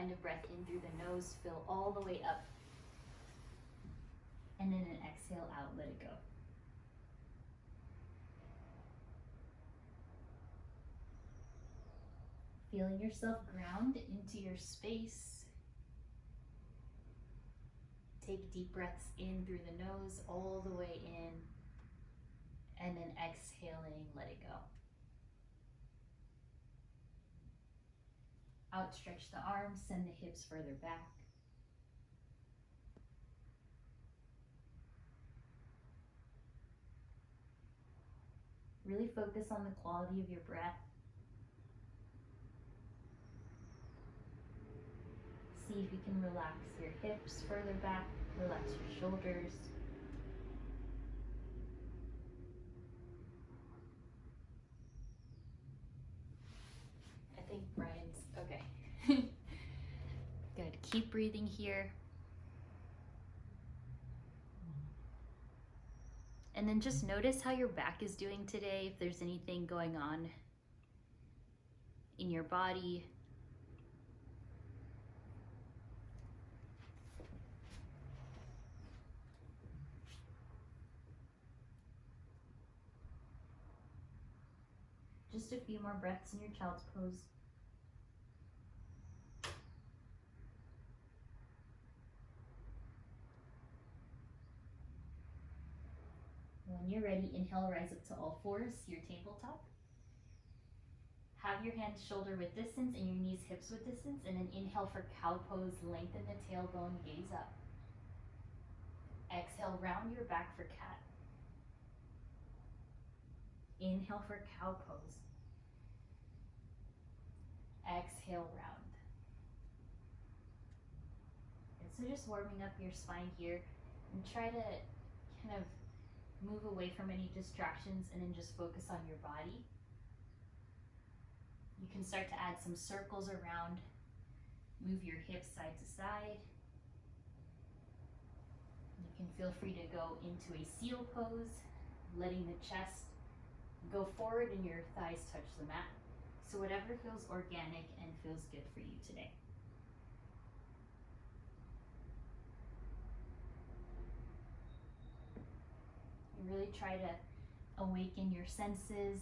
kind of breath in through the nose, fill all the way up. And then an exhale out, let it go. Feeling yourself ground into your space. Take deep breaths in through the nose, all the way in, and then exhaling, let it go. Outstretch the arms, send the hips further back. Really focus on the quality of your breath. See if you can relax your hips further back, relax your shoulders. I think Brian's okay. Good. Keep breathing here. And then just notice how your back is doing today, if there's anything going on in your body. Just a few more breaths in your child's pose. When you're ready, inhale, rise up to all fours, your tabletop. Have your hands shoulder width distance and your knees hips width distance, and then inhale for cow pose, lengthen the tailbone, gaze up. Exhale, round your back for cat. Inhale for cow pose. Exhale, round. And so just warming up your spine here, and try to kind of move away from any distractions and then just focus on your body. You can start to add some circles around, move your hips side to side. You can feel free to go into a seal pose, letting the chest go forward and your thighs touch the mat. So whatever feels organic and feels good for you today. Really try to awaken your senses.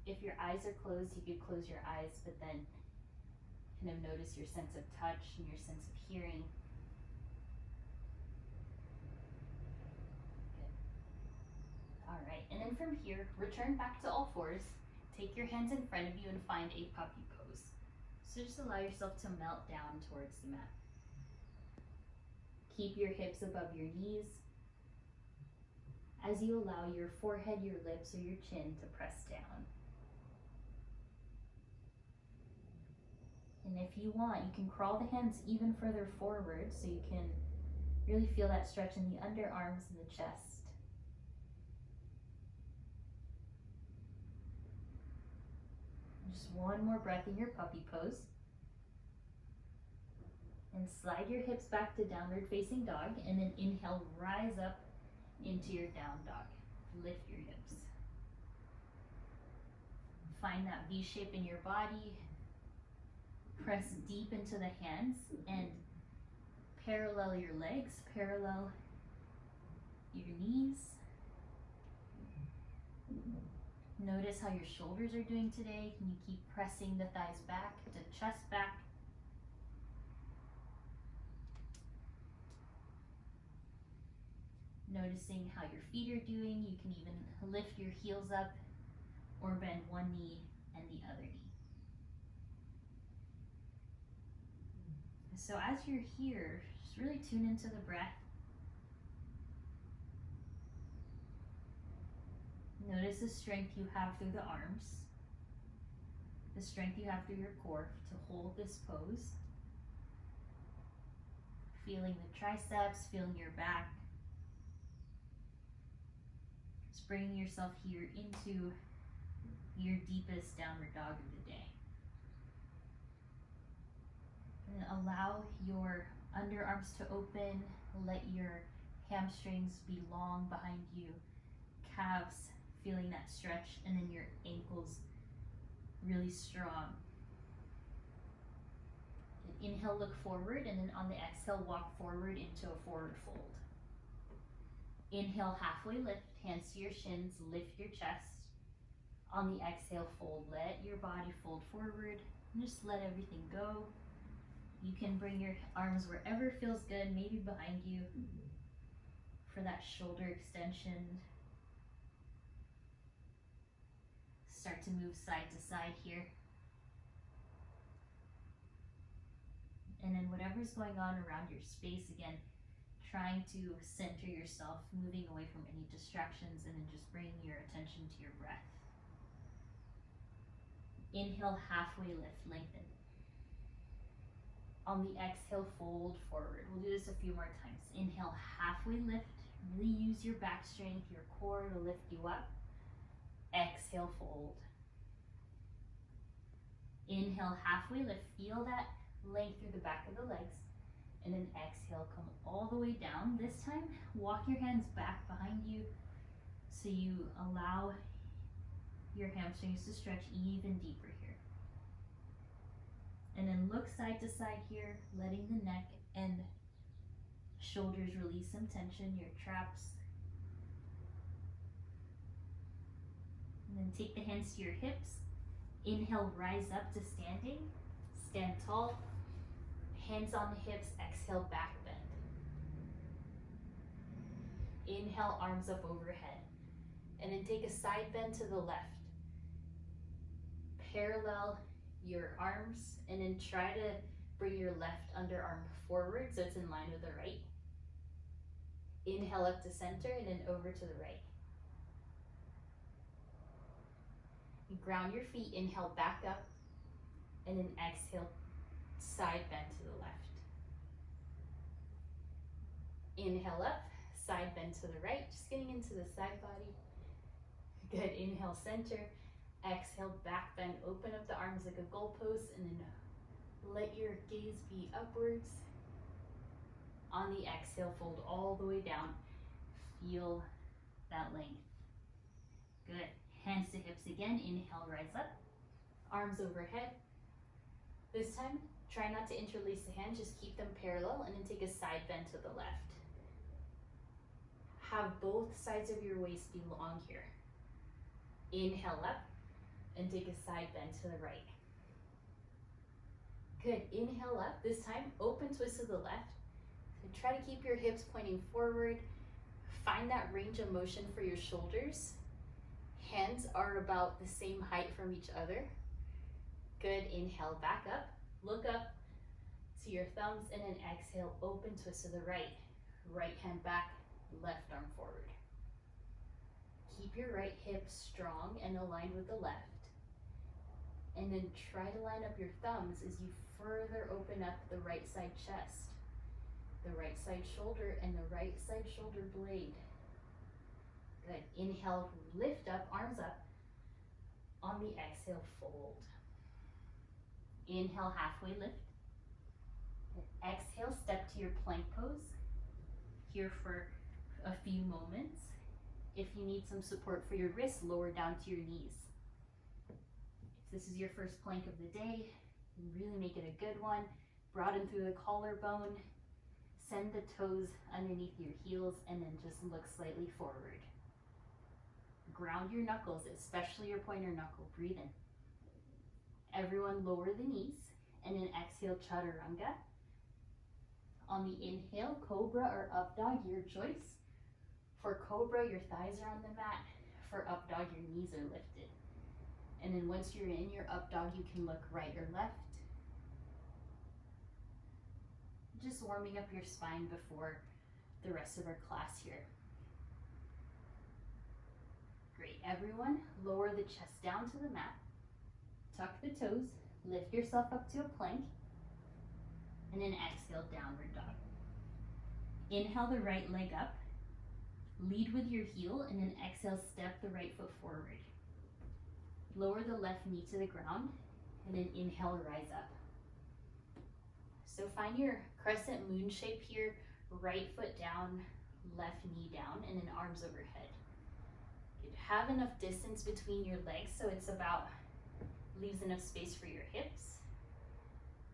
If your eyes are closed, you could close your eyes, but then kind of notice your sense of touch and your sense of hearing. Good. All right, and then from here, return back to all fours. Take your hands in front of you and find a puppy pose. So just allow yourself to melt down towards the mat. Keep your hips above your knees as you allow your forehead, your lips, or your chin to press down. And if you want, you can crawl the hands even further forward so you can really feel that stretch in the underarms and the chest. Just one more breath in your puppy pose. And slide your hips back to downward facing dog, and then inhale, rise up into your down dog. Lift your hips. Find that V shape in your body. Press deep into the hands and parallel your legs, parallel your knees. Notice how your shoulders are doing today. Can you keep pressing the thighs back to chest back? Noticing how your feet are doing. You can even lift your heels up or bend one knee and the other knee. So as you're here, just really tune into the breath. Notice the strength you have through the arms, the strength you have through your core to hold this pose. Feeling the triceps, feeling your back. Just bringing yourself here into your deepest downward dog of the day. And allow your underarms to open, let your hamstrings be long behind you, calves feeling that stretch, and then your ankles really strong. Inhale, look forward, and then on the exhale, walk forward into a forward fold. Inhale, halfway lift, hands to your shins, lift your chest. On the exhale, fold, let your body fold forward, and just let everything go. You can bring your arms wherever feels good, maybe behind you for that shoulder extension. Start to move side to side here. And then whatever's going on around your space, again, trying to center yourself, moving away from any distractions, and then just bringing your attention to your breath. Inhale, halfway lift, lengthen. On the exhale, fold forward. We'll do this a few more times. Inhale, halfway lift. Really use your back strength, your core to lift you up. Exhale, fold. Inhale, halfway lift. Feel that length through the back of the legs. And then exhale, come all the way down. This time, walk your hands back behind you so you allow your hamstrings to stretch even deeper here. And then look side to side here, letting the neck and shoulders release some tension, your traps. And then take the hands to your hips. Inhale, rise up to standing. Stand tall. Hands on the hips, exhale, back bend. Inhale, arms up overhead. And then take a side bend to the left. Parallel your arms, and then try to bring your left underarm forward so it's in line with the right. Inhale up to center, and then over to the right. You ground your feet, inhale back up, and then exhale, side bend to the left. Inhale up, side bend to the right, just getting into the side body. Good, inhale center, exhale back bend, open up the arms like a goalpost, and then let your gaze be upwards. On the exhale, fold all the way down. Feel that length. Good, hands to hips again, inhale, rise up, arms overhead. This time, try not to interlace the hands, just keep them parallel, and then take a side bend to the left. Have both sides of your waist be long here. Inhale up, and take a side bend to the right. Good, inhale up, this time open twist to the left. So try to keep your hips pointing forward. Find that range of motion for your shoulders. Hands are about the same height from each other. Good, inhale back up, look up to your thumbs, and then exhale, open twist to the right. Right hand back, left arm forward. Keep your right hip strong and aligned with the left. And then try to line up your thumbs as you further open up the right side chest, the right side shoulder, and the right side shoulder blade. Good. Inhale, lift up, arms up. On the exhale, fold. Inhale, halfway lift. Exhale, step to your plank pose. Here for a few moments. If you need some support for your wrists, lower down to your knees. If this is your first plank of the day, really make it a good one. Broaden through the collarbone. Send the toes underneath your heels, and then just look slightly forward. Ground your knuckles, especially your pointer knuckle. Breathe in. Everyone lower the knees, and then exhale, chaturanga. On the inhale, cobra or up dog, your choice. For cobra, your thighs are on the mat. For up dog, your knees are lifted. And then once you're in your up dog, you can look right or left. Just warming up your spine before the rest of our class here. Great, everyone, lower the chest down to the mat. Tuck the toes, lift yourself up to a plank, and then exhale, downward dog. Inhale the right leg up, lead with your heel, and then exhale, step the right foot forward. Lower the left knee to the ground, and then inhale, rise up. So find your crescent moon shape here, right foot down, left knee down, and then arms overhead. You'd have enough distance between your legs so it's about, leaves enough space for your hips.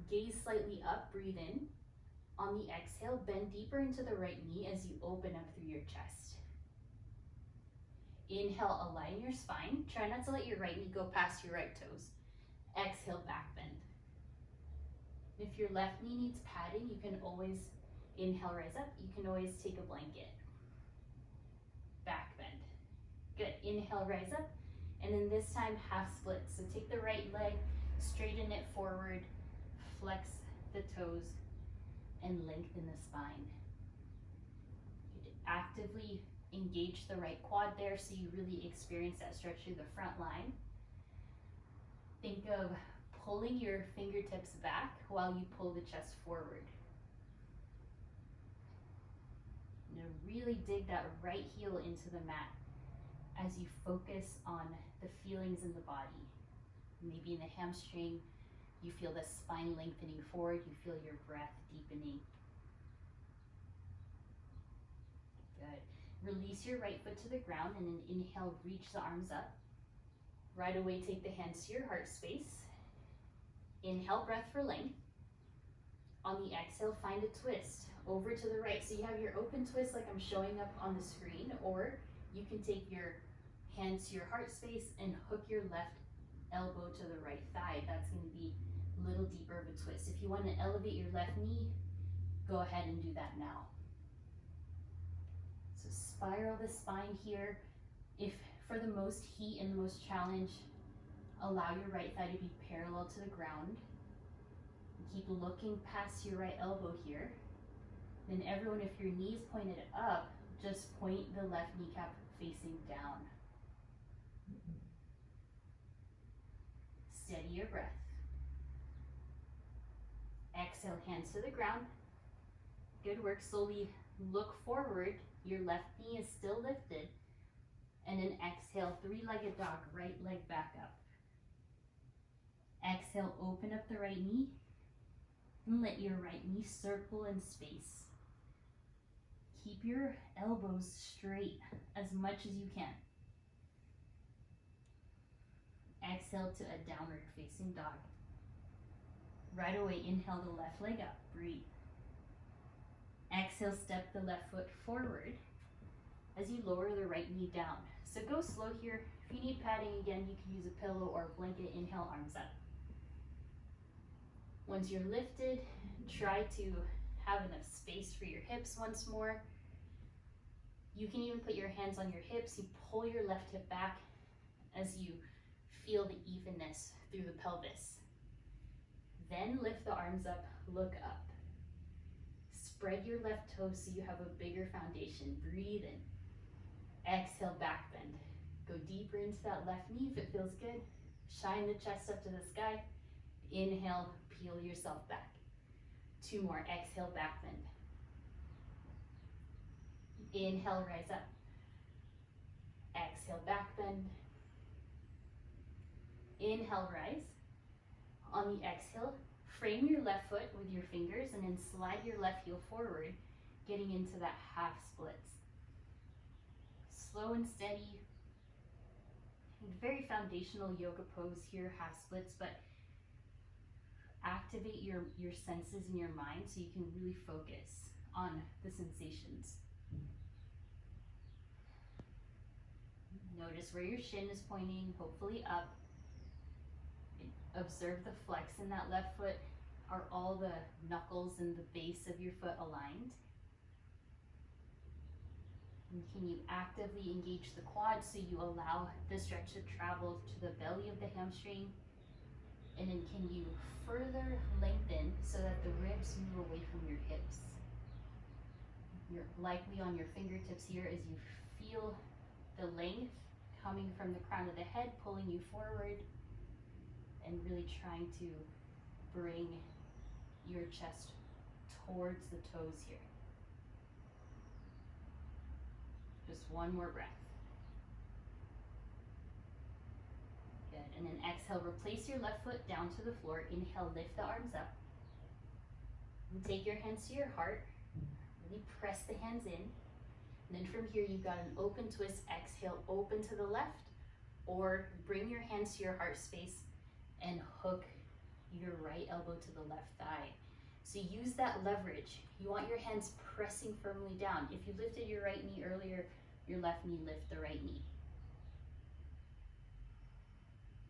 Gaze slightly up, breathe in. On the exhale, bend deeper into the right knee as you open up through your chest. Inhale, align your spine. Try not to let your right knee go past your right toes. Exhale, back bend. If your left knee needs padding, you can always inhale, rise up. You can always take a blanket. Back bend. Good. Inhale, rise up. And then this time, half split. So take the right leg, straighten it forward, flex the toes, and lengthen the spine. Actively engage the right quad there so you really experience that stretch through the front line. Think of pulling your fingertips back while you pull the chest forward. Now really dig that right heel into the mat as you focus on the feelings in the body. Maybe in the hamstring, you feel the spine lengthening forward, you feel your breath deepening. Good. Release your right foot to the ground and then inhale, reach the arms up. Right away, take the hands to your heart space. Inhale, breath for length. On the exhale, find a twist over to the right. So you have your open twist like I'm showing up on the screen, or you can take your hands to your heart space and hook your left elbow to the right thigh. That's going to be a little deeper of a twist. If you want to elevate your left knee, go ahead and do that now. So spiral the spine here. If for the most heat and the most challenge, allow your right thigh to be parallel to the ground. Keep looking past your right elbow here. Then everyone, if your knee's pointed up, just point the left kneecap facing down. Steady your breath. Exhale, hands to the ground. Good work. Slowly look forward. Your left knee is still lifted. And then exhale, three-legged dog, right leg back up. Exhale, open up the right knee. And let your right knee circle in space. Keep your elbows straight as much as you can. Exhale to a downward facing dog. Right away, inhale the left leg up, breathe. Exhale, step the left foot forward as you lower the right knee down. So go slow here. If you need padding again, you can use a pillow or a blanket. Inhale, arms up. Once you're lifted, try to have enough space for your hips once more. You can even put your hands on your hips. You pull your left hip back as you feel the evenness through the pelvis. Then lift the arms up, look up. Spread your left toes so you have a bigger foundation. Breathe in. Exhale, back bend. Go deeper into that left knee if it feels good. Shine the chest up to the sky. Inhale, peel yourself back. Two more. Exhale, back bend. Inhale, rise up. Exhale, back bend. Inhale, rise. On the exhale, frame your left foot with your fingers and then slide your left heel forward, getting into that half splits. Slow and steady. Very foundational yoga pose here, half splits, but activate your senses in your mind so you can really focus on the sensations. Notice where your shin is pointing, hopefully up. Observe the flex in that left foot. Are all the knuckles and the base of your foot aligned? And can you actively engage the quad so you allow the stretch to travel to the belly of the hamstring? And then can you further lengthen so that the ribs move away from your hips? You're likely on your fingertips here as you feel the length coming from the crown of the head, pulling you forward, and really trying to bring your chest towards the toes here. Just one more breath. Good, and then exhale, replace your left foot down to the floor. Inhale, lift the arms up. And take your hands to your heart. Really press the hands in. And then from here, you've got an open twist. Exhale, open to the left, or bring your hands to your heart space and hook your right elbow to the left thigh. So use that leverage. You want your hands pressing firmly down. If you lifted your right knee earlier, your left knee lift the right knee.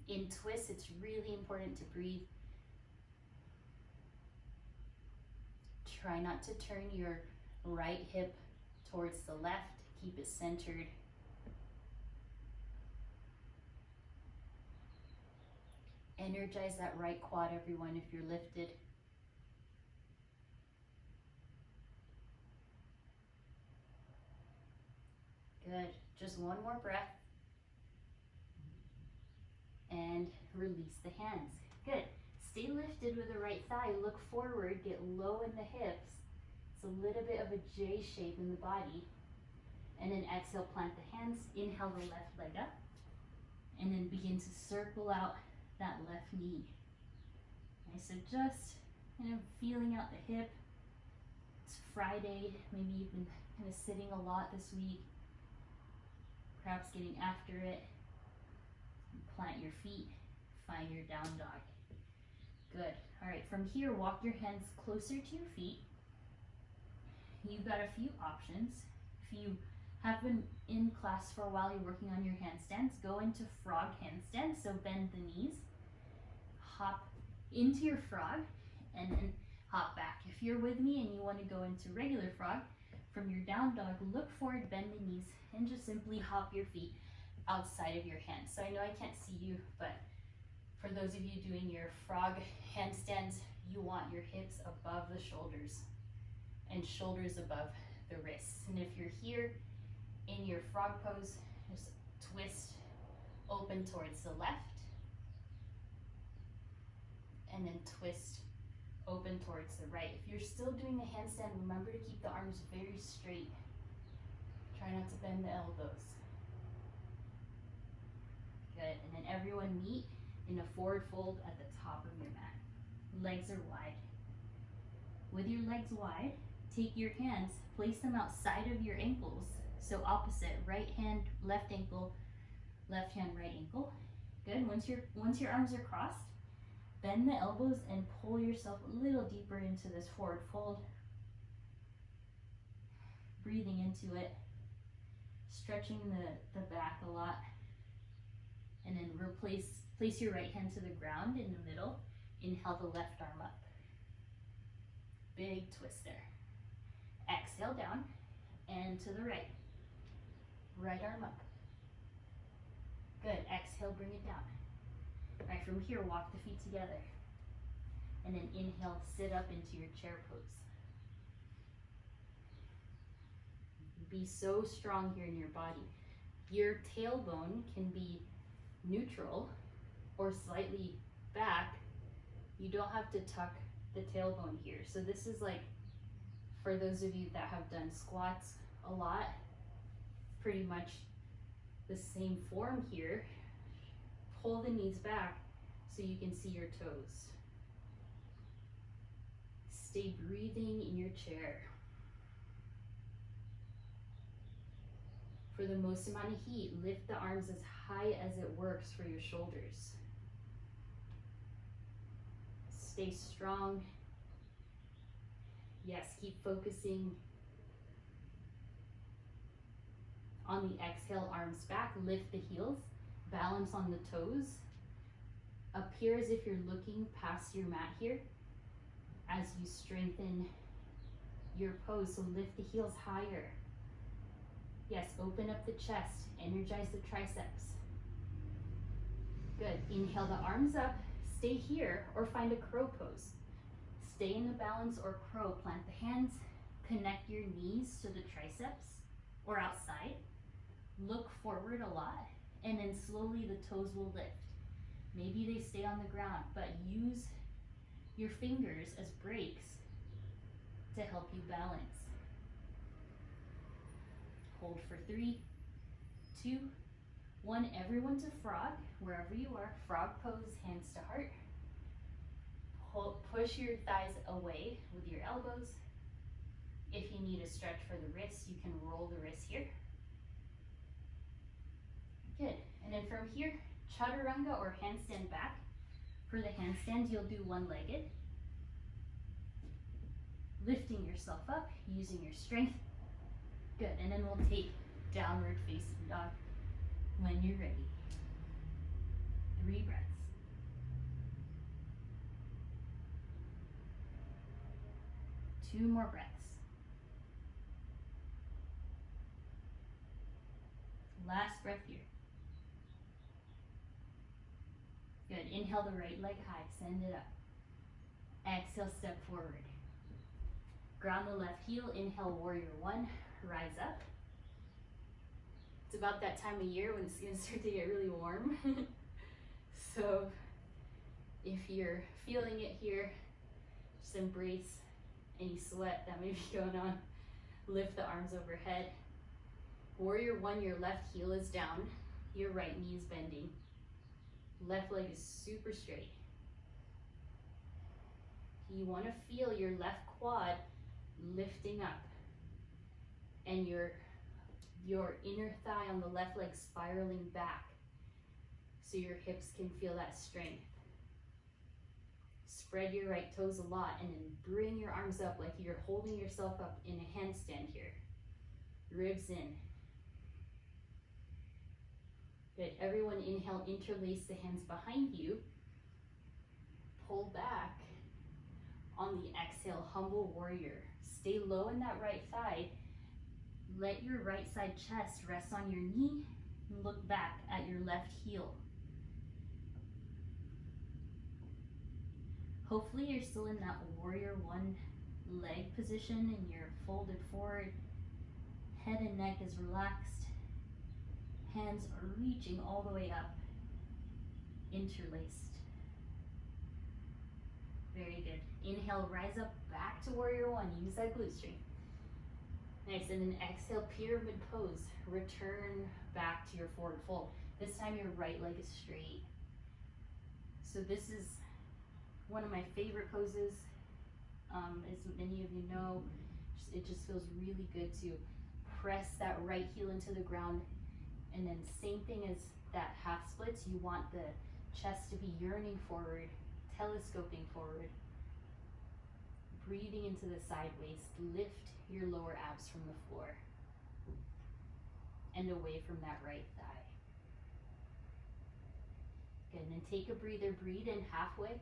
In twists, it's really important to breathe. Try not to turn your right hip towards the left. Keep it centered. Energize that right quad, everyone, if you're lifted. Good. Just one more breath. And release the hands. Good. Stay lifted with the right thigh. Look forward. Get low in the hips. It's a little bit of a J shape in the body. And then exhale, plant the hands. Inhale the left leg up. And then begin to circle out that left knee. Nice. So just kind of feeling out the hip. It's Friday. Maybe you've been kind of sitting a lot this week. Perhaps getting after it. Plant your feet. Find your down dog. Good. All right, from here, walk your hands closer to your feet. You've got a few options. If you have been in class for a while, you're working on your handstands, go into frog handstand. So bend the knees, hop into your frog, and then hop back. If you're with me and you want to go into regular frog, from your down dog, look forward, bend the knees, and just simply hop your feet outside of your hands. So I know I can't see you, but for those of you doing your frog handstands, you want your hips above the shoulders and shoulders above the wrists. And if you're here in your frog pose, just twist open towards the left and then twist open towards the right. If you're still doing the handstand, remember to keep the arms very straight. Try not to bend the elbows. Good, and then everyone meet in a forward fold at the top of your mat. Legs are wide. With your legs wide, take your hands, place them outside of your ankles. So opposite, right hand, left ankle, left hand, right ankle. Good, once your arms are crossed, bend the elbows and pull yourself a little deeper into this forward fold. Breathing into it, stretching the back a lot. And then place your right hand to the ground in the middle. Inhale the left arm up. Big twist there. Exhale down and to the right. Right arm up. Good. Exhale, bring it down. All right, from here, walk the feet together. And then inhale, sit up into your chair pose. Be so strong here in your body. Your tailbone can be neutral or slightly back. You don't have to tuck the tailbone here. So this is like, for those of you that have done squats a lot, pretty much the same form here. Pull the knees back so you can see your toes. Stay breathing in your chair. For the most amount of heat, lift the arms as high as it works for your shoulders. Stay strong. Yes, keep focusing on the exhale, arms back, lift the heels, balance on the toes. Appear as if you're looking past your mat here as you strengthen your pose. So lift the heels higher. Yes, open up the chest, energize the triceps. Good, inhale the arms up, stay here or find a crow pose. Stay in the balance or crow, plant the hands, connect your knees to the triceps or outside. Look forward a lot and then slowly the toes will lift. Maybe they stay on the ground, but use your fingers as brakes to help you balance. Hold for 3, 2, 1. Everyone to frog, wherever you are. Frog pose, hands to heart. Push your thighs away with your elbows. If you need a stretch for the wrists, you can roll the wrists here. Good. And then from here, chaturanga or handstand back. For the handstand, you'll do one-legged, lifting yourself up, using your strength. Good, and then we'll take downward facing dog when you're ready. 3 breaths. Two more breaths. Last breath here. Good. Inhale the right leg high, send it up. Exhale, step forward. Ground the left heel, inhale, warrior one, rise up. It's about that time of year when it's gonna start to get really warm. So if you're feeling it here, just embrace any sweat that may be going on. Lift the arms overhead. Warrior one, your left heel is down, your right knee is bending. Left leg is super straight. You want to feel your left quad lifting up and your inner thigh on the left leg spiraling back so your hips can feel that strength. Spread your right toes a lot and then bring your arms up like you're holding yourself up in a handstand here. Ribs in. Good. Everyone inhale, interlace the hands behind you. Pull back. On the exhale, humble warrior. Stay low in that right thigh. Let your right side chest rest on your knee and look back at your left heel. Hopefully you're still in that warrior one leg position and you're folded forward. Head and neck is relaxed. Hands are reaching all the way up, interlaced. Very good. Inhale, rise up back to warrior one. Use that glute strength. Nice, and then exhale, pyramid pose. Return back to your forward fold. This time your right leg is straight. So this is one of my favorite poses. As many of you know, it just feels really good to press that right heel into the ground. And then same thing as that half splits, you want the chest to be yearning forward, telescoping forward. Breathing into the side waist, lift your lower abs from the floor and away from that right thigh. Good, and then take a breather, breathe in halfway.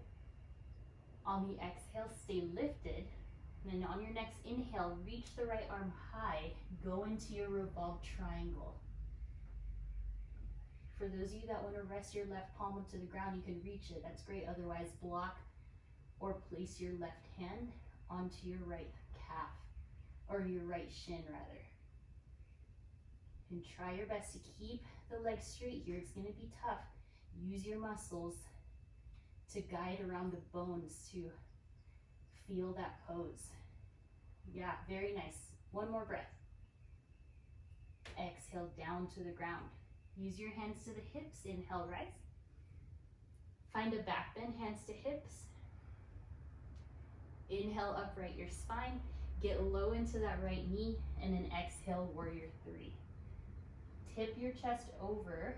On the exhale, stay lifted. And then on your next inhale, reach the right arm high, go into your revolved triangle. For those of you that want to rest your left palm up to the ground, you can reach it, that's great. Otherwise, block or place your left hand onto your right calf, or your right shin rather. And try your best to keep the legs straight here. It's going to be tough. Use your muscles to guide around the bones to feel that pose. Yeah, very nice. One more breath. Exhale down to the ground. Use your hands to the hips. Inhale, rise. Find a back bend, hands to hips. Inhale, upright your spine. Get low into that right knee, and then exhale, warrior three. Tip your chest over.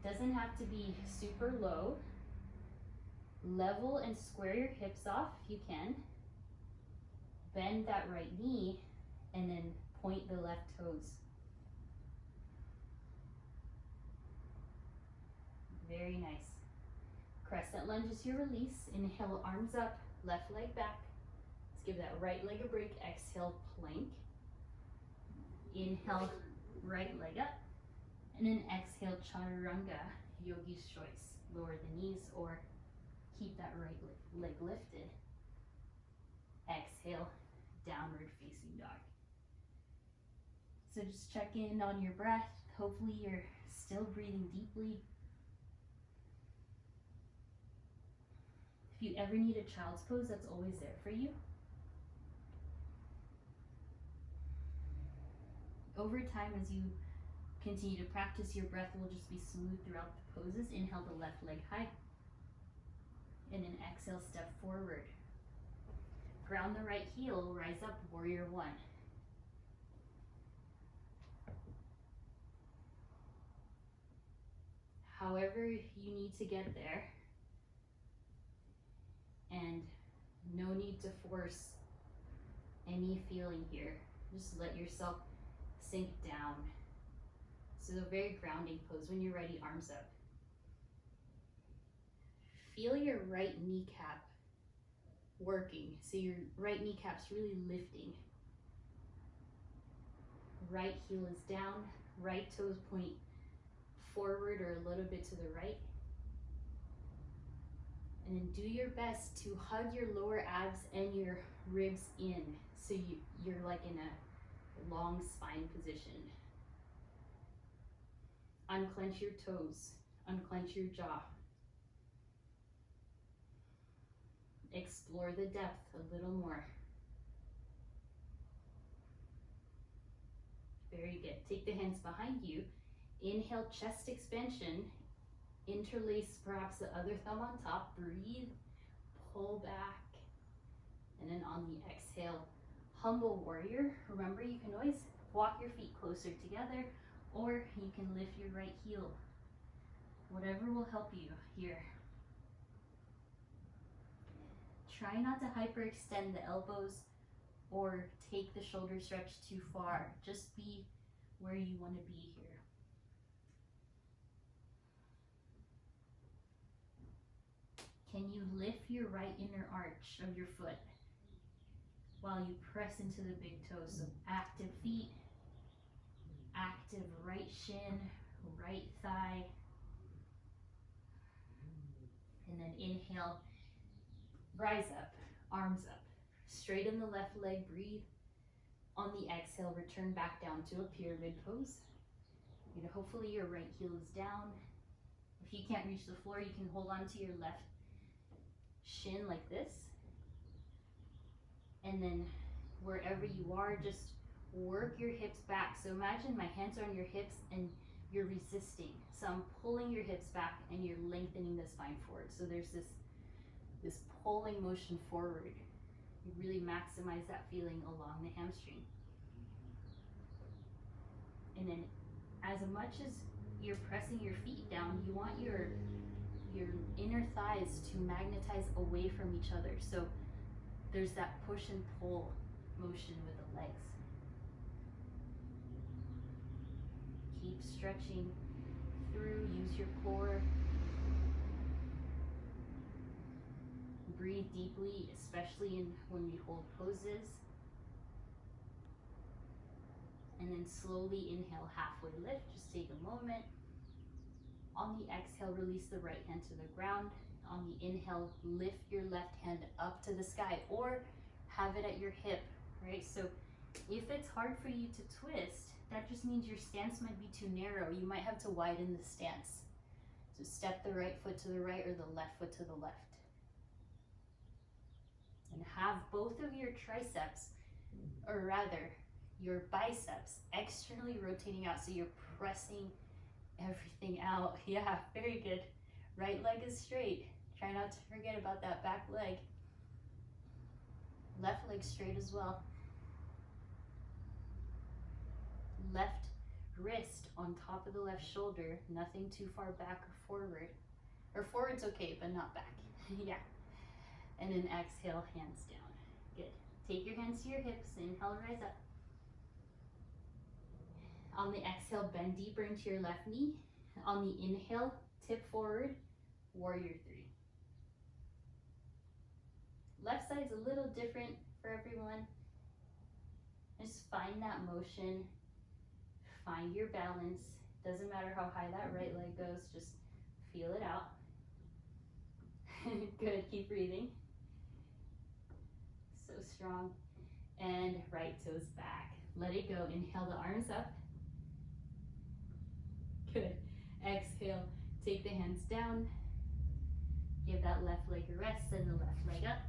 Doesn't have to be super low. Level and square your hips off if you can. Bend that right knee, and then point the left toes. Very nice. Crescent lunge is your release. Inhale, arms up, left leg back. Let's give that right leg a break. Exhale, plank. Inhale, right leg up. And then exhale, chaturanga, yogi's choice. Lower the knees or keep that right leg lifted. Exhale, downward facing dog. So just check in on your breath. Hopefully you're still breathing deeply. If you ever need a child's pose, that's always there for you. Over time, as you continue to practice, your breath will just be smooth throughout the poses. Inhale the left leg high. And then exhale, step forward. Ground the right heel, rise up, warrior one. However you need to get there, No need to force any feeling here. Just let yourself sink down. So a very grounding pose. When you're ready, arms up. Feel your right kneecap working. So your right kneecap's really lifting. Right heel is down, right toes point forward or a little bit to the right. And then do your best to hug your lower abs and your ribs in. So you're like in a long spine position. Unclench your toes, unclench your jaw. Explore the depth a little more. Very good. Take the hands behind you. Inhale, chest expansion. Interlace perhaps the other thumb on top. Breathe, pull back. And then on the exhale, humble warrior. Remember, you can always walk your feet closer together, or you can lift your right heel. Whatever will help you here. Try not to hyperextend the elbows or take the shoulder stretch too far. Just be where you want to be here. Can you lift your right inner arch of your foot while you press into the big toes? So active feet, active right shin, right thigh. And then inhale, rise up, arms up. Straighten the left leg, breathe. On the exhale, return back down to a pyramid pose. Hopefully your right heel is down. If you can't reach the floor, you can hold on to your left shin like this. And then wherever you are, just work your hips back. So imagine my hands are on your hips and you're resisting. So I'm pulling your hips back and you're lengthening the spine forward. So there's this pulling motion forward. You really maximize that feeling along the hamstring. And then as much as you're pressing your feet down, you want your inner thighs to magnetize away from each other. So there's that push and pull motion with the legs. Keep stretching through, use your core. Breathe deeply, especially when we hold poses. And then slowly inhale, halfway lift. Just take a moment. On the exhale, release the right hand to the ground. On the inhale, lift your left hand up to the sky or have it at your hip, right? So if it's hard for you to twist, that just means your stance might be too narrow. You might have to widen the stance. So step the right foot to the right or the left foot to the left. And have both of your triceps, or rather your biceps, externally rotating out so you're pressing everything out. Yeah, very good. Right leg is straight. Try not to forget about that back leg. Left leg straight as well. Left wrist on top of the left shoulder, nothing too far back or forward. Or forward's okay, but not back. Yeah. And then exhale, hands down. Good. Take your hands to your hips. Inhale, rise up. On the exhale, bend deeper into your left knee. On the inhale, tip forward, warrior three. Left side's a little different for everyone. Just find that motion. Find your balance. Doesn't matter how high that right leg goes, just feel it out. Good, keep breathing. So strong. And right toes back. Let it go. Inhale the arms up. Good. Exhale, take the hands down. Give that left leg a rest, send the left leg up.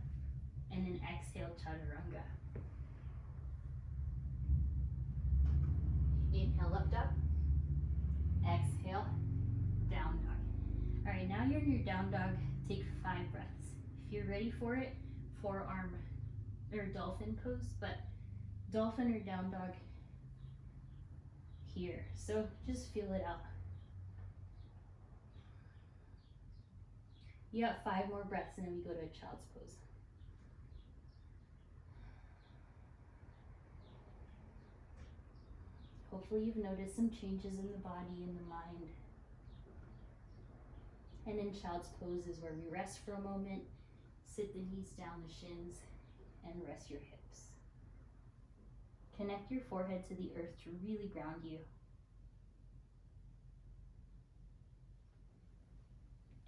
And then exhale, chaturanga. Inhale, up dog. Exhale, down dog. All right, now you're in your down dog. Take 5 breaths. If you're ready for it, forearm or dolphin pose, but dolphin or down dog here. So just feel it out. You got 5 more breaths and then we go to a child's pose. hopefully you've noticed some changes in the body and the mind. And in child's pose is where we rest for a moment, sit the knees down, the shins, and rest your hips. Connect your forehead to the earth to really ground you.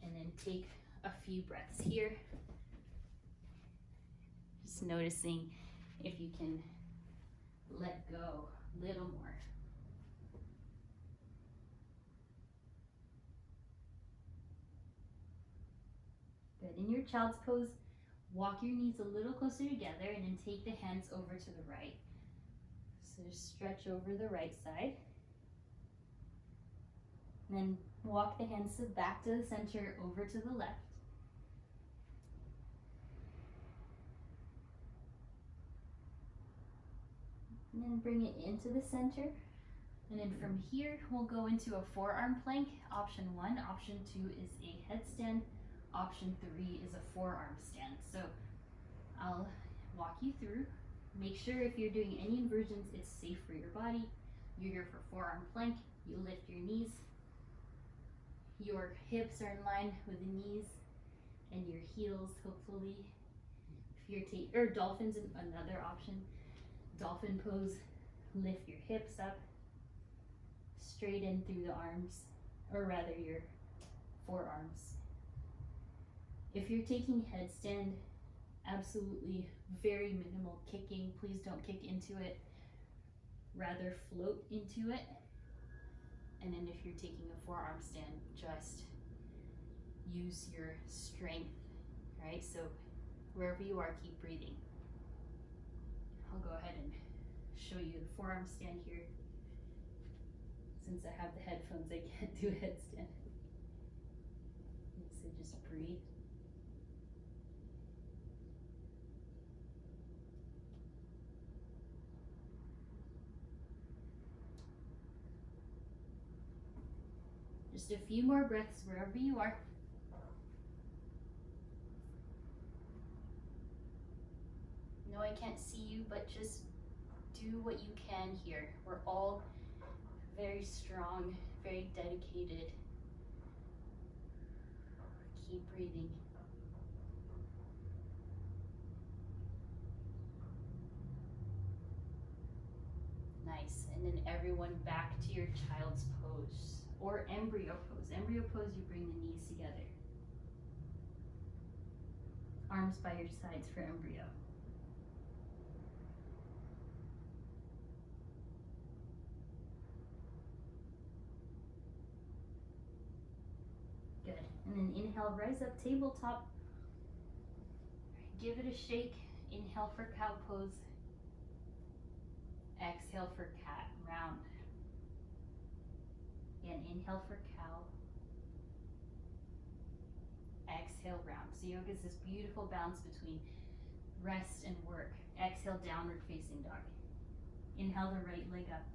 And then take a few breaths here. Just noticing if you can let go a little more. Good. In your child's pose, walk your knees a little closer together and then take the hands over to the right. So just stretch over the right side. And then walk the hands back to the center, over to the left. And then bring it into the center. And then from here, we'll go into a forearm plank. Option 1. Option 2 is a headstand. Option 3 is a forearm stand. So I'll walk you through. Make sure if you're doing any inversions, it's safe for your body. You're here for forearm plank. You lift your knees. Your hips are in line with the knees and your heels, hopefully. If you're dolphin's another option. Dolphin pose, lift your hips up, straighten through the arms, or rather your forearms. If you're taking headstand, absolutely very minimal kicking. Please don't kick into it, rather float into it. And then if you're taking a forearm stand, just use your strength, right? So wherever you are, keep breathing. I'll go ahead and show you the forearm stand here. Since I have the headphones, I can't do a headstand. So just breathe. Just a few more breaths wherever you are. No, I can't see you, but just do what you can here. We're all very strong, very dedicated. Keep breathing. Nice. And then everyone back to your child's pose or embryo pose. Embryo pose, you bring the knees together. Arms by your sides for embryo. Good. And then inhale, rise up, tabletop. Give it a shake. Inhale for cow pose. Exhale for cat, round. Again, inhale for cow. Exhale, round. So yoga is this beautiful balance between rest and work. Exhale, downward facing dog. Inhale the right leg up.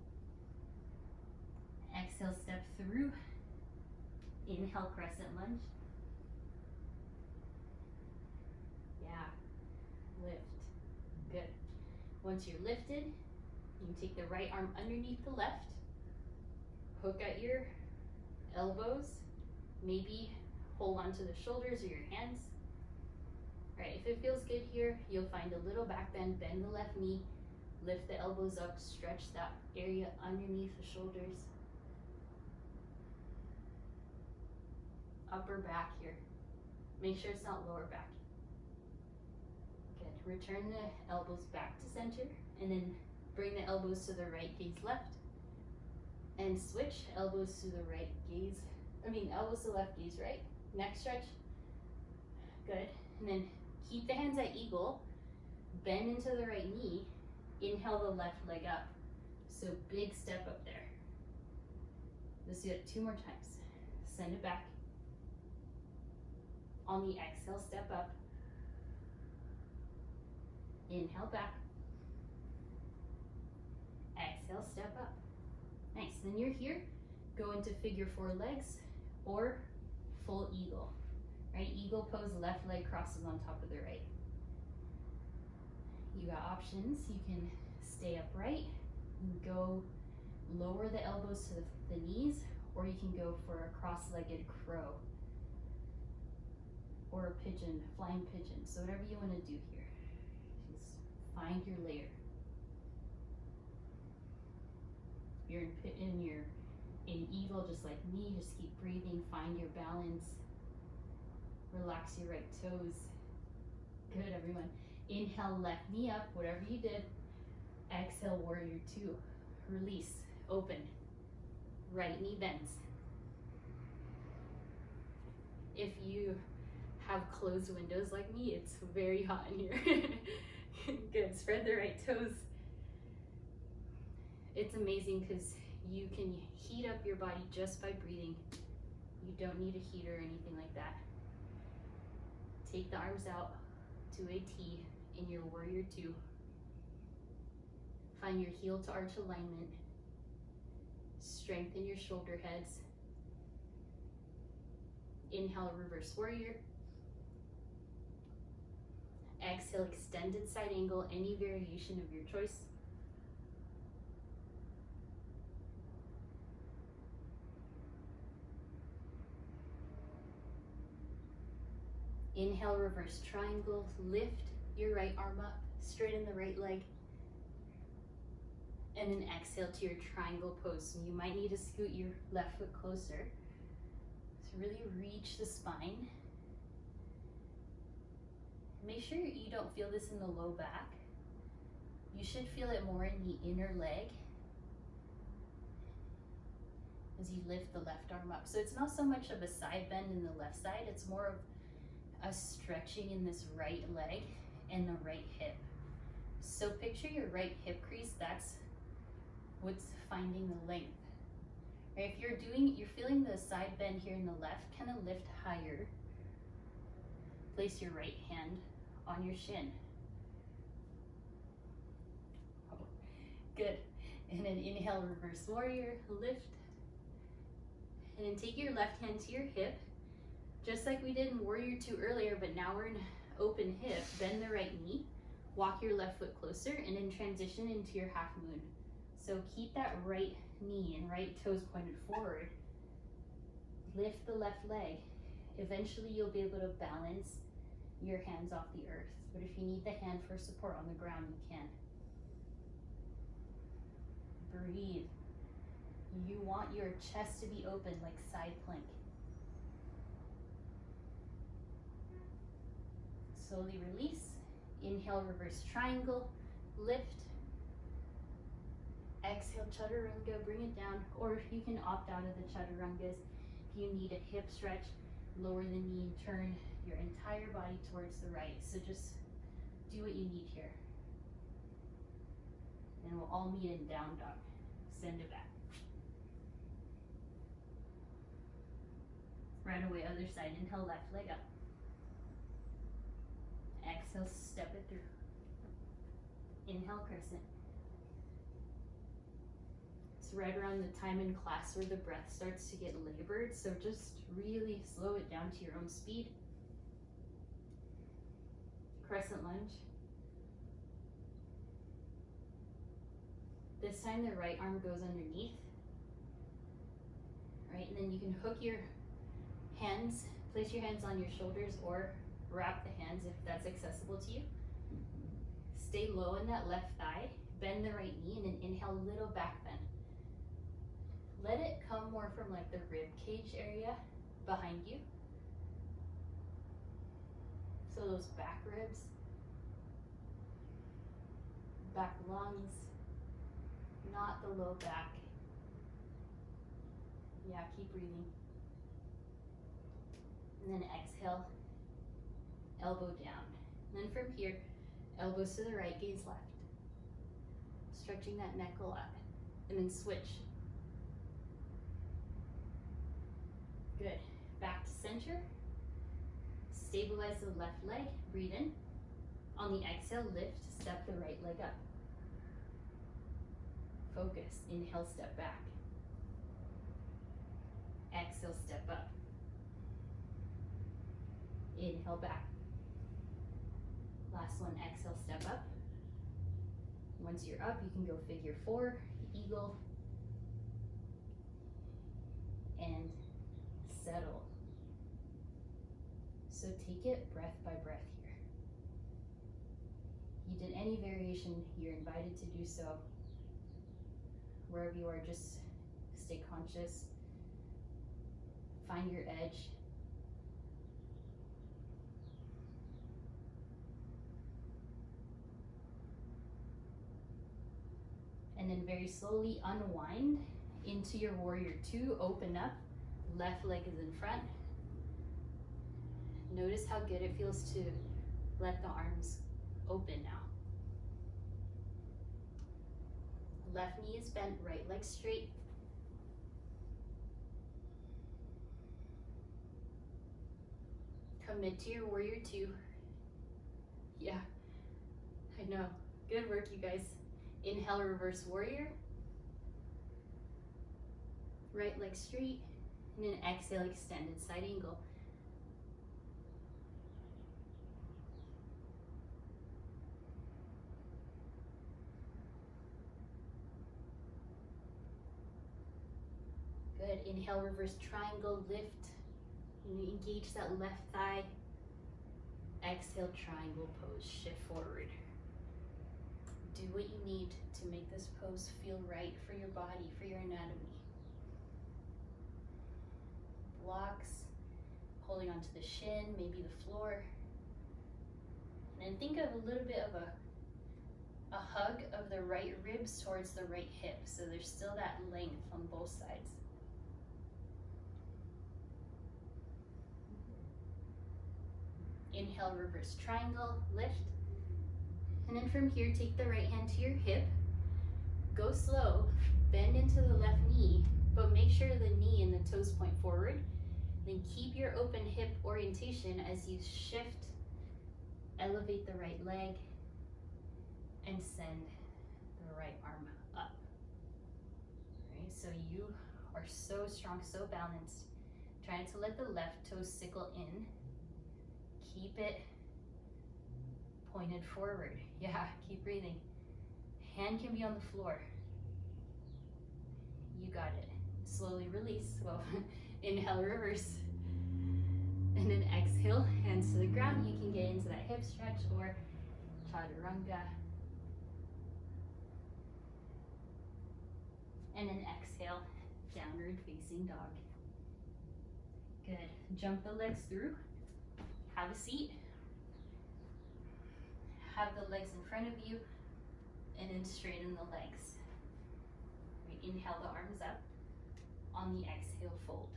Exhale, step through. Inhale, crescent lunge. Yeah, lift. Good. Once you're lifted, you can take the right arm underneath the left. Hook at your elbows. Maybe hold onto the shoulders or your hands. All right, if it feels good here, you'll find a little back bend. Bend the left knee. Lift the elbows up. Stretch that area underneath the shoulders. Upper back here. Make sure it's not lower back. Good. Return the elbows back to center and then bring the elbows to the right, gaze left. And switch elbows to the right, elbows to left, gaze right. Neck stretch. Good. And then keep the hands at eagle. Bend into the right knee. Inhale the left leg up. So big step up there. Let's do it 2 more times. Send it back. On the exhale, step up. Inhale back. Exhale, step up. Nice. Then you're here. Go into figure 4 legs or full eagle. Right? Eagle pose, left leg crosses on top of the right. You got options. You can stay upright and go lower the elbows to the knees, or you can go for a cross-legged crow or a pigeon, flying pigeon. So whatever you want to do here, just find your layer. You're in eagle just like me. Just keep breathing, find your balance. Relax your right toes. Good, everyone. Inhale, left knee up, whatever you did. Exhale, warrior two. Release, open. Right knee bends. If you have closed windows like me, it's very hot in here. Good, spread the right toes. It's amazing because you can heat up your body just by breathing. You don't need a heater or anything like that. Take the arms out to a T in your warrior two. Find your heel to arch alignment. Strengthen your shoulder heads. Inhale, reverse warrior. Exhale, extended side angle, any variation of your choice. Inhale, reverse triangle. Lift your right arm up, straighten the right leg. And then exhale to your triangle pose. So you might need to scoot your left foot closer. So really reach the spine. Make sure you don't feel this in the low back. You should feel it more in the inner leg as you lift the left arm up. So it's not so much of a side bend in the left side, it's more of a stretching in this right leg and the right hip. So picture your right hip crease, that's what's finding the length. Right? If you're feeling the side bend here in the left, kind of lift higher. Place your right hand on your shin. Good. And then inhale, reverse warrior, lift. And then take your left hand to your hip, just like we did in warrior two earlier, but now we're in open hip. Bend the right knee, walk your left foot closer, and then transition into your half moon. So keep that right knee and right toes pointed forward. Lift the left leg. Eventually you'll be able to balance your hands off the earth. But if you need the hand for support on the ground, you can. Breathe. You want your chest to be open like side plank. Slowly release. Inhale, reverse triangle, lift. Exhale, chaturanga, bring it down. Or you can opt out of the chaturangas. If you need a hip stretch, lower the knee, turn your entire body towards the right. So just do what you need here. And we'll all meet in down dog. Send it back. Right away, other side. Inhale, left leg up. Exhale, step it through. Inhale, crescent. It's right around the time in class where the breath starts to get labored, so just really slow it down to your own speed. Crescent lunge. This time the right arm goes underneath. Right, and then you can hook your hands, place your hands on your shoulders, or wrap the hands if that's accessible to you. Stay low in that left thigh, bend the right knee, and then inhale, little back bend. Let it come more from like the rib cage area behind you. So those back ribs, back lungs, not the low back. Yeah, keep breathing. And then exhale, elbow down. And then from here, elbows to the right, gaze left. Stretching that neck a lot. And then switch. Good. Back to center. Stabilize the left leg, breathe in. On the exhale, lift, step the right leg up. Focus, inhale, step back. Exhale, step up. Inhale, back. Last one, exhale, step up. Once you're up, you can go figure four, eagle, and settle. So take it breath by breath here. You did any variation, you're invited to do so. Wherever you are, just stay conscious. Find your edge. And then very slowly unwind into your warrior two. Open up, left leg is in front. Notice how good it feels to let the arms open now. Left knee is bent, right leg straight. Commit to your warrior two. Yeah, I know. Good work, you guys. Inhale, reverse warrior. Right leg straight. And then exhale, extended side angle. Good. Inhale, reverse triangle, lift. You engage that left thigh. Exhale, triangle pose, shift forward. Do what you need to make this pose feel right for your body, for your anatomy. Blocks, holding onto the shin, maybe the floor. And then think of a little bit of a hug of the right ribs towards the right hip, so there's still that length on both sides. Inhale, reverse triangle, lift. And then from here, take the right hand to your hip. Go slow, bend into the left knee, but make sure the knee and the toes point forward. Then keep your open hip orientation as you shift, elevate the right leg, and send the right arm up. All right, so you are so strong, so balanced. Trying to let the left toe sickle in. Keep it pointed forward. Yeah, keep breathing. Hand can be on the floor. You got it. Slowly release. Well, inhale, reverse. And then exhale, hands to the ground. You can get into that hip stretch or chaturanga. And then exhale, downward facing dog. Good. Jump the legs through. Have a seat. Have the legs in front of you, and then straighten the legs. Right, inhale the arms up. On the exhale, fold.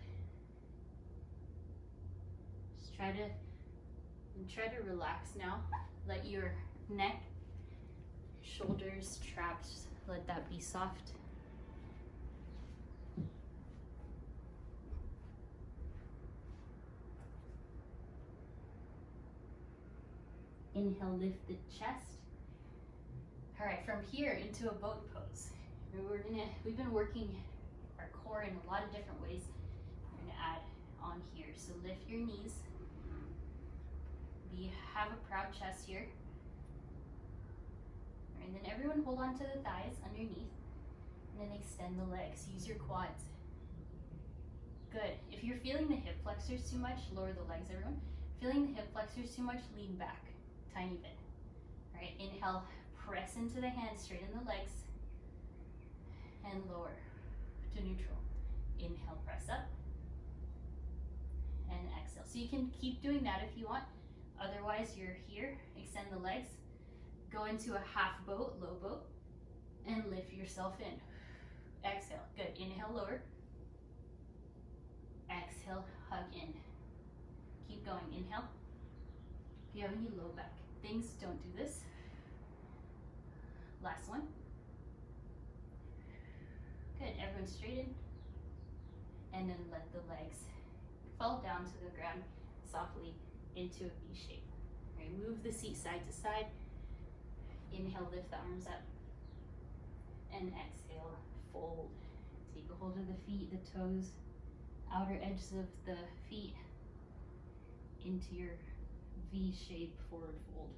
Just try to relax now. Let your neck, shoulders, traps, let that be soft. Inhale, lift the chest. All right, from here into a boat pose. We've been working our core in a lot of different ways. We're gonna add on here. So lift your knees. Have a proud chest here. All right, and then everyone hold on to the thighs underneath. And then extend the legs. Use your quads. Good. If you're feeling the hip flexors too much, lower the legs, everyone. Feeling the hip flexors too much, lean back. Tiny bit. All right, inhale, press into the hands, straighten the legs, and lower to neutral. Inhale, press up, and exhale. So you can keep doing that if you want. Otherwise, you're here, extend the legs, go into a half boat, low boat, and lift yourself in. Exhale, good. Inhale, lower. Exhale, hug in. Keep going. Inhale. If you have any low back things, don't do this. Last one. Good, everyone straighten. And then let the legs fall down to the ground softly into a V shape. All right, move the seat side to side. Inhale, lift the arms up. And exhale, fold. Take a hold of the feet, the toes, outer edges of the feet into your V shape forward fold.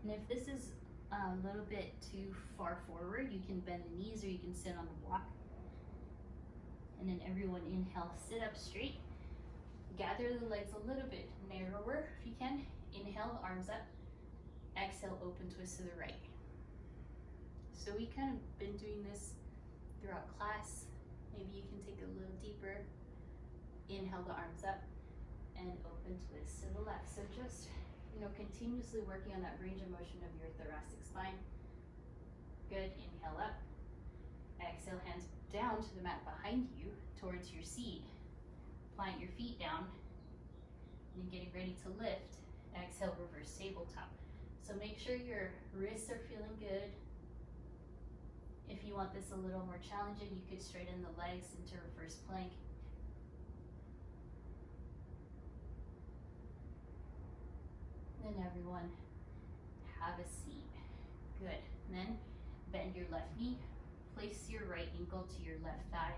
And if this is a little bit too far forward, you can bend the knees or you can sit on the block. And then everyone inhale, sit up straight. Gather the legs a little bit narrower if you can. Inhale, arms up. Exhale, open twist to the right. So we kind of been doing this throughout class. Maybe you can take a little deeper. Inhale the arms up and open twist to the left. So just, continuously working on that range of motion of your thoracic spine. Good, inhale up. Exhale, hands down to the mat behind you towards your seat. Plant your feet down and getting ready to lift. Exhale, reverse tabletop. So make sure your wrists are feeling good. If you want this a little more challenging, you could straighten the legs into reverse plank. Then everyone, have a seat. Good. And then bend your left knee, place your right ankle to your left thigh,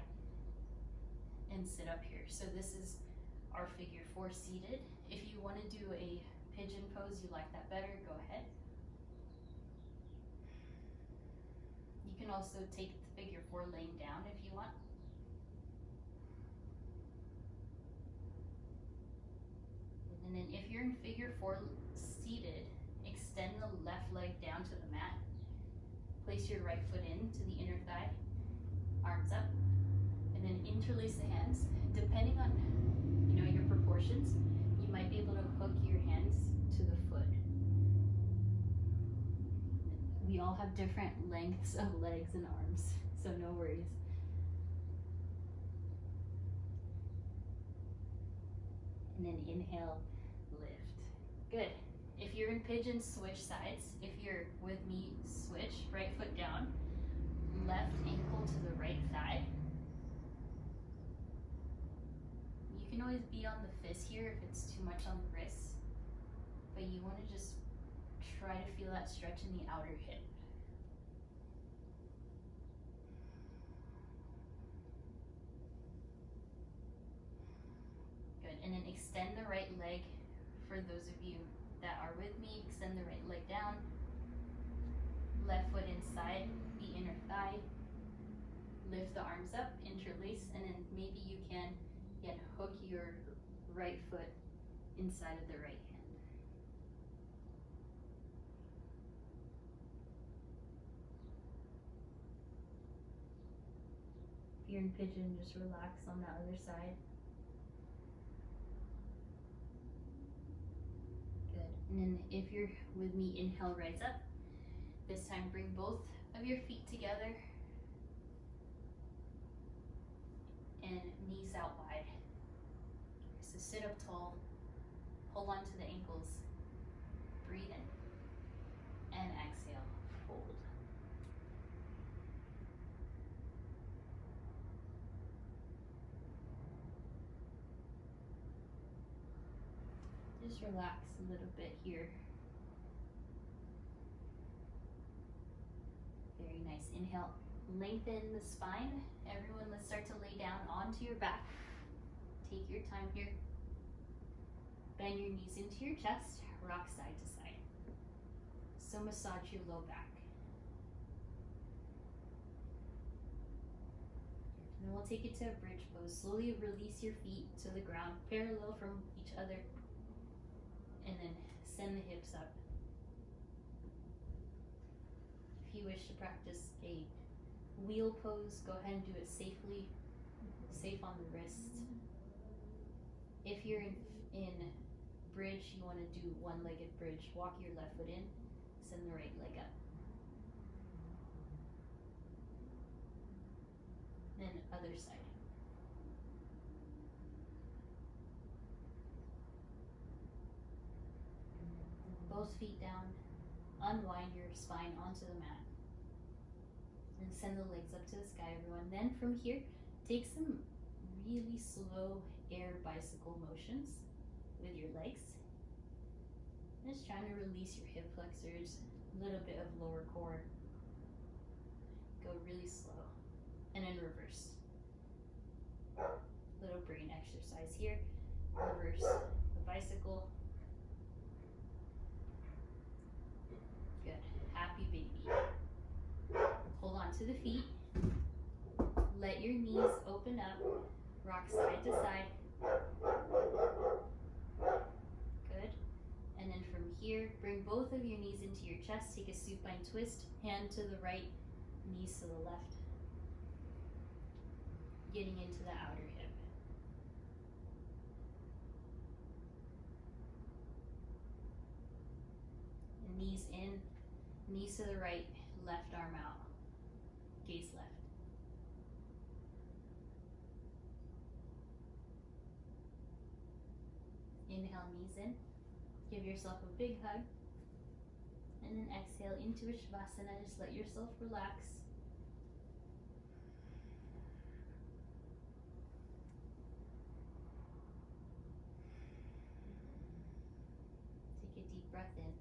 and sit up here. So this is our figure 4 seated. If you want to do a pigeon pose, you like that better, go ahead. You can also take the figure 4 laying down if you want. And then if you're in figure 4 seated, extend the left leg down to the mat. Place your right foot into the inner thigh, arms up, and then interlace the hands. Depending on your proportions, you might be able to hook your hands to the foot. We all have different lengths of legs and arms, so no worries. And then inhale, lift. Good. If you're in pigeon, switch sides. If you're with me, switch. Right foot down, left ankle to the right thigh. You can always be on the fist here if it's too much on the wrists, but you want to just try to feel that stretch in the outer hip. Good, and then extend the right leg. For those of you that are with me, extend the right leg down, left foot inside the inner thigh, lift the arms up, interlace, and then maybe you can hook your right foot inside of the right hand. If you're in pigeon, just relax on the other side. Good. And then if you're with me, inhale, rise up. This time bring both of your feet together and knees out wide. So sit up tall, hold on to the ankles, breathe in, and exhale, fold. Just relax a little bit here. Very nice. Inhale, lengthen the spine. Everyone, let's start to lay down onto your back. Take your time here. Bend your knees into your chest, rock side to side. So massage your low back. And then we'll take it to a bridge pose. Slowly release your feet to the ground, parallel from each other. And then send the hips up. If you wish to practice a wheel pose, go ahead and do it safely, safe on the wrist. If you're in bridge, you want to do one-legged bridge. Walk your left foot in, send the right leg up. Then other side. Both feet down, unwind your spine onto the mat. And send the legs up to the sky, everyone. Then from here, take some really slow air bicycle motions with your legs. Just trying to release your hip flexors, a little bit of lower core. Go really slow. And then reverse. Little brain exercise here. Reverse the bicycle. Good. Happy your knees, open up, rock side to side. Good. And then from here, bring both of your knees into your chest, take a supine twist, hand to the right, knees to the left. Getting into the outer hip. And knees in, knees to the right, left arm out. Gaze left. Inhale, knees in. Give yourself a big hug. And then exhale into a Shavasana. Just let yourself relax. Take a deep breath in.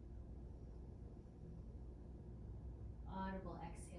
Audible exhale.